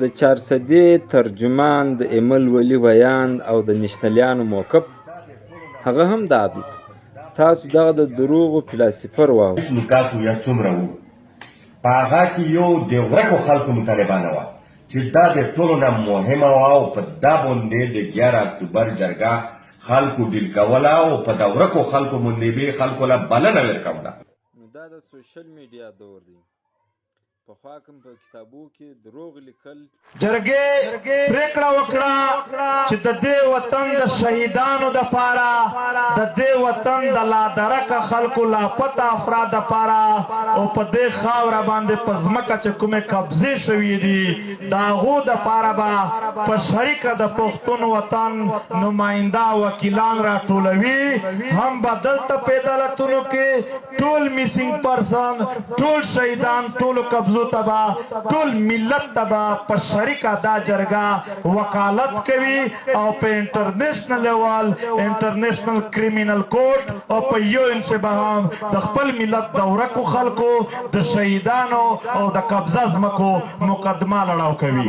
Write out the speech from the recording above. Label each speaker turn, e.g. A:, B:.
A: د چارسدې ترجمان د ایمل ولي ویاند او د نشتلیانو موقف هغه هم دا دی. تاسو دغه د دروغو فلاسفر واو.
B: نکاتو یا څومره وو په هغه کې یو د ورکو خلکو مطالبانه وه چې دا د ټولو نه مهمه وه او په دا باندې د 11 اکتوبر جرګه خلکو ډیل کوله او په دا ورکو خلکو باندې به خلکو له بلنه ورکوله.
A: نو دا د سوشل میډیا دور دی. پخوا کوم په کتابو کې دروغ لیکل.
C: جرګې پرېکړه وکړه چې د دې وطن د شهیدانو دپاره د دې وطن د لادرکه خلکو لاپته افراد دپاره او په دې خاوره باندې په ځمکه چې کومې قبضې شوي دي د هغو دپاره به په شریکه د پښتون وطن نماینده وکیلان راټولوي. هم به دلته په عدالتونو کې ټول میسینګ پرسن ټول شهیدان ټولو قبضو تبا ټول ملت تبا په شریکه دا جرګه وکالت کوي او په انټرنیشنل لیول انټرنیشنل کریمینل کورټ او په یو انسه به هم د خپل ملت د ورکو خلکو د شهیدانو او د قبضه ځمکو مقدمه لړاو کوي.